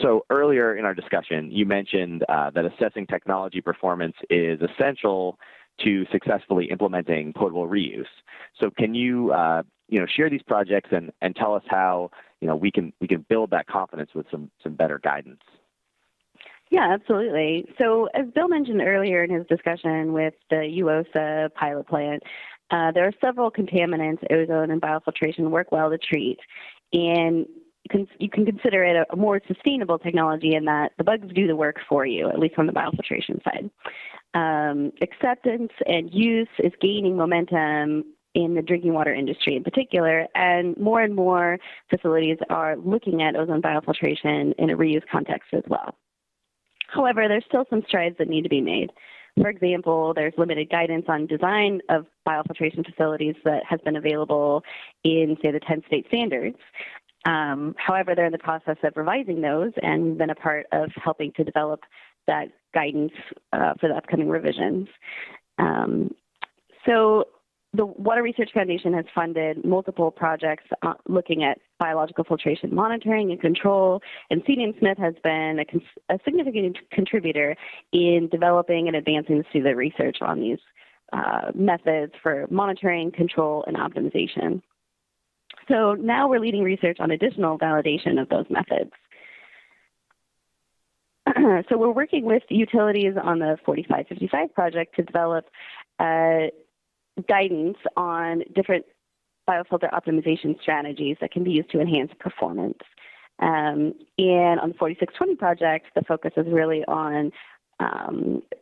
So earlier in our discussion, you mentioned that assessing technology performance is essential to successfully implementing potable reuse. So can you, share these projects and tell us how we can build that confidence with some better guidance? Yeah, absolutely. So as Bill mentioned earlier in his discussion with the UOSA pilot plant, there are several contaminants, ozone and biofiltration, work well to treat. And you can consider it a more sustainable technology in that the bugs do the work for you, at least on the biofiltration side. Acceptance and use is gaining momentum in the drinking water industry in particular, and more facilities are looking at ozone biofiltration in a reuse context as well. However, there's still some strides that need to be made. For example, there's limited guidance on design of biofiltration facilities that has been available in, say, the 10 state standards. However, they're in the process of revising those and been a part of helping to develop that guidance for the upcoming revisions. So the Water Research Foundation has funded multiple projects looking at biological filtration monitoring and control, and C.D. Smith has been a significant contributor in developing and advancing the research on these methods for monitoring, control, and optimization. So now we're leading research on additional validation of those methods. So we're working with utilities on the 4555 project to develop guidance on different biofilter optimization strategies that can be used to enhance performance. And on the 4620 project, the focus is really on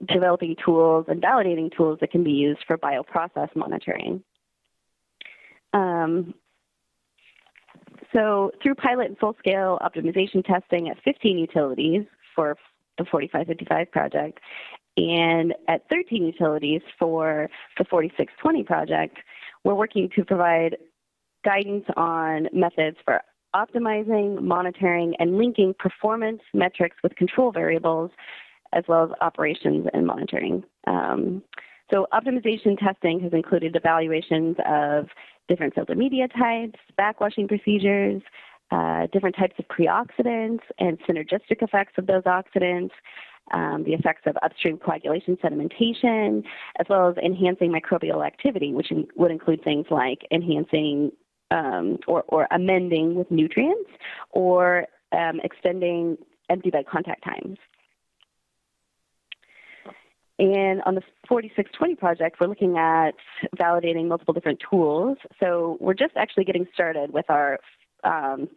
developing tools and validating tools that can be used for bioprocess monitoring. So through pilot and full-scale optimization testing at 15 utilities for the 4555 project, and at 13 utilities for the 4620 project, we're working to provide guidance on methods for optimizing, monitoring, and linking performance metrics with control variables, as well as operations and monitoring. So optimization testing has included evaluations of different filter media types, backwashing procedures, different types of preoxidants and synergistic effects of those oxidants, the effects of upstream coagulation sedimentation, as well as enhancing microbial activity, which would include things like enhancing or amending with nutrients or extending empty bed contact times. And on the 4620 project, we're looking at validating multiple different tools. So we're just actually getting started with our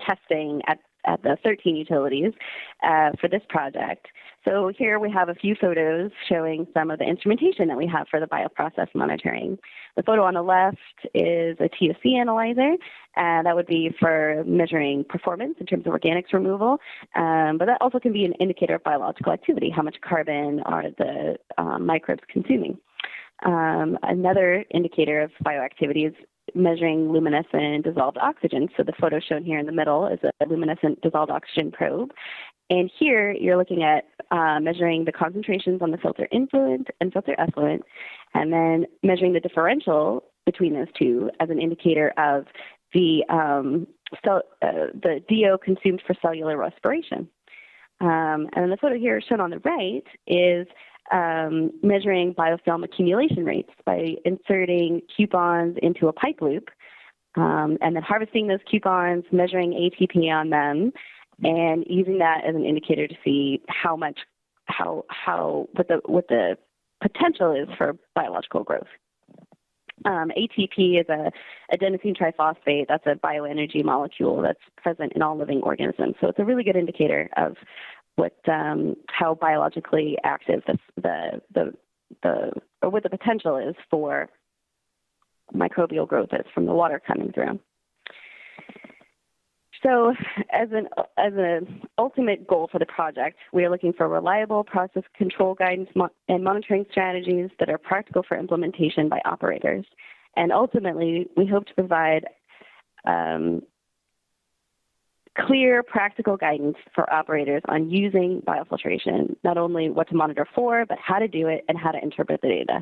testing at the 13 utilities for this project. So here we have a few photos showing some of the instrumentation that we have for the bioprocess monitoring. The photo on the left is a TOC analyzer, and that would be for measuring performance in terms of organics removal, but that also can be an indicator of biological activity, how much carbon are the microbes consuming. Another indicator of bioactivity is measuring luminescent dissolved oxygen. So the photo shown here in the middle is a luminescent dissolved oxygen probe. And here you're looking at measuring the concentrations on the filter influent and filter effluent, and then measuring the differential between those two as an indicator of the DO consumed for cellular respiration. And then the photo here shown on the right is measuring biofilm accumulation rates by inserting coupons into a pipe loop, and then harvesting those coupons, measuring ATP on them, and using that as an indicator to see what the potential is for biological growth. ATP is a adenosine triphosphate. That's a bioenergy molecule that's present in all living organisms. So it's a really good indicator of how biologically active what the potential is for microbial growth is from the water coming through. So as an ultimate goal for the project, we are looking for reliable process control guidance and monitoring strategies that are practical for implementation by operators. And ultimately, we hope to provide clear, practical guidance for operators on using biofiltration, not only what to monitor for, but how to do it and how to interpret the data.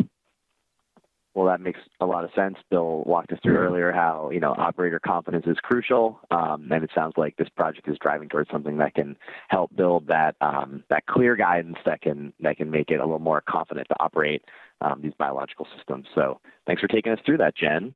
Well, that makes a lot of sense. Bill walked us through earlier how, operator confidence is crucial, and it sounds like this project is driving towards something that can help build that clear guidance that can make it a little more confident to operate these biological systems. So thanks for taking us through that, Jen.